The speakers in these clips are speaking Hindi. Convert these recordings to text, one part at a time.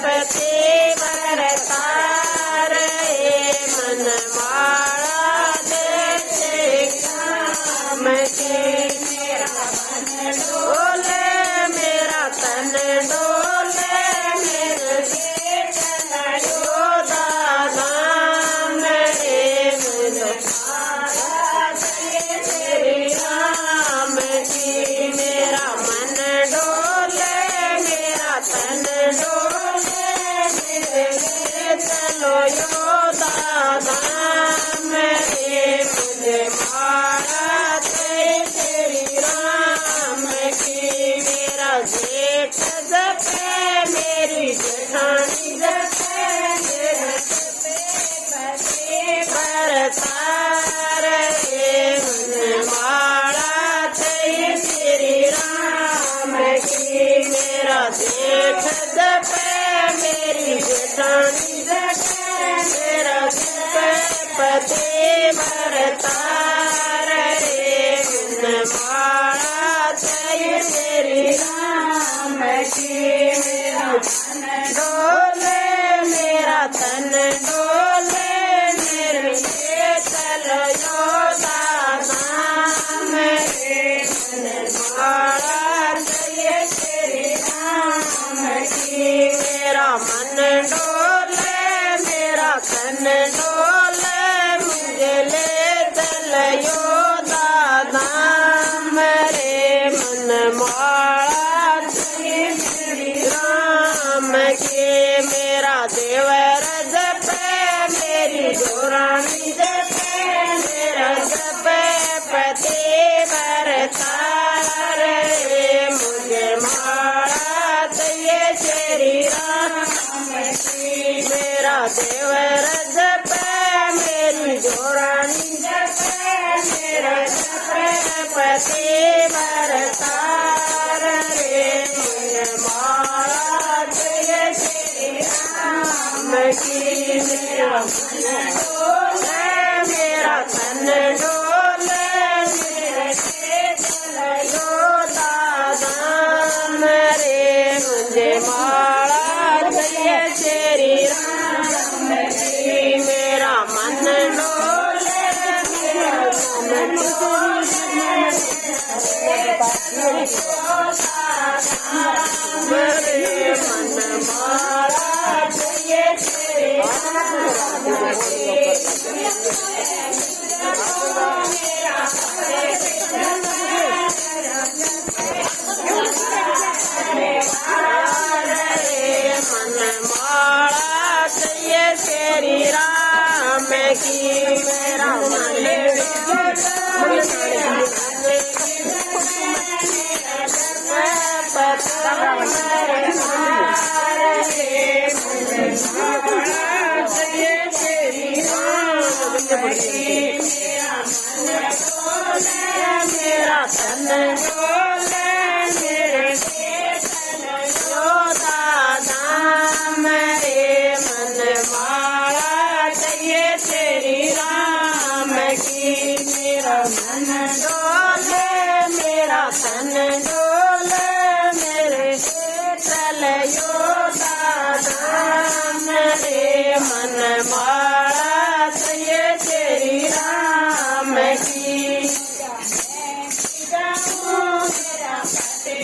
पति भरतार मन माला देते काम की मेरा मन डोले मेरा तन डोले मेरे कीर्तन योदा नाम रे मुझे माला दे तेरी राम की मेरा मन डोले मेरा तन डोले मेरे चलो योदा नाम रे मुझे माला दे तेरी राम की मेरा जेठ जपे मेरी जेठानी जपे मेरे जपे पति भरतार मुझे माला दे तेरी राम की मेरा जेठ जपे मेरी जेठानी जपे मेरा जपे पति भरतार मुझे माला दे तेरी राम की मेरा तन डोले मेरा तन डोले मेरे चलो योदा नाम रे मुझे माला दे तेरी राम की मेरा मन डोले मेरा तन डोले मुझे ले चल योदा नाम रे मन माला दे तेरी राम की मेरा देवर जपे मेरी जोरानी जपे मेरा जपे पति भरतार मुझे माला दे तेरी राम की मेरा देवर जपे मेरी जोरानी जपे मेरा जपे पति भरतार मुझे माला दे तेरी राम की मेरा मन डोले मेरा तन डोले मेरे चलो योदा नाम रे मुझे माला दे तेरी राम की मेरा मन डोले मेरा तन डोले मेरे मन माला दे तेरी मन माला दे तेरी राम की मेरा मन मेरा तन डोले मेरे योदा नाम रे मन माला दे तेरी राम की मेरा मन डोले मेरा तन डोले मेरे चल योदा नाम रे मन माला दे तेरी राम की मेरा पति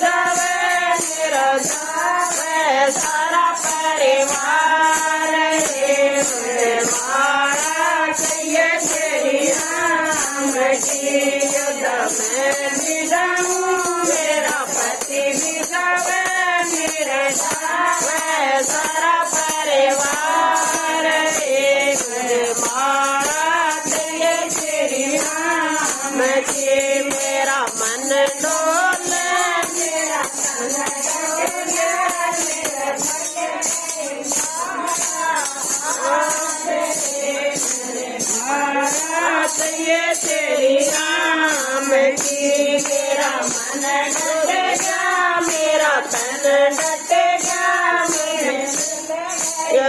जावे मेरा जावे सारा परिवार मुझे माला दे तेरी राम की युद्ध में भी जाऊं मेरा पति भी जावे मेरे जावे सारा परिवार मुझे माला दे तेरी राम की मेरा मन डोले मेरा तन डोले मेरा माला दे तेरी राम की मेरा मन डोलेगा मेरा तन डटेगा मेरे यो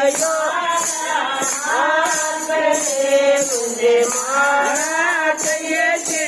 मुझे माला दे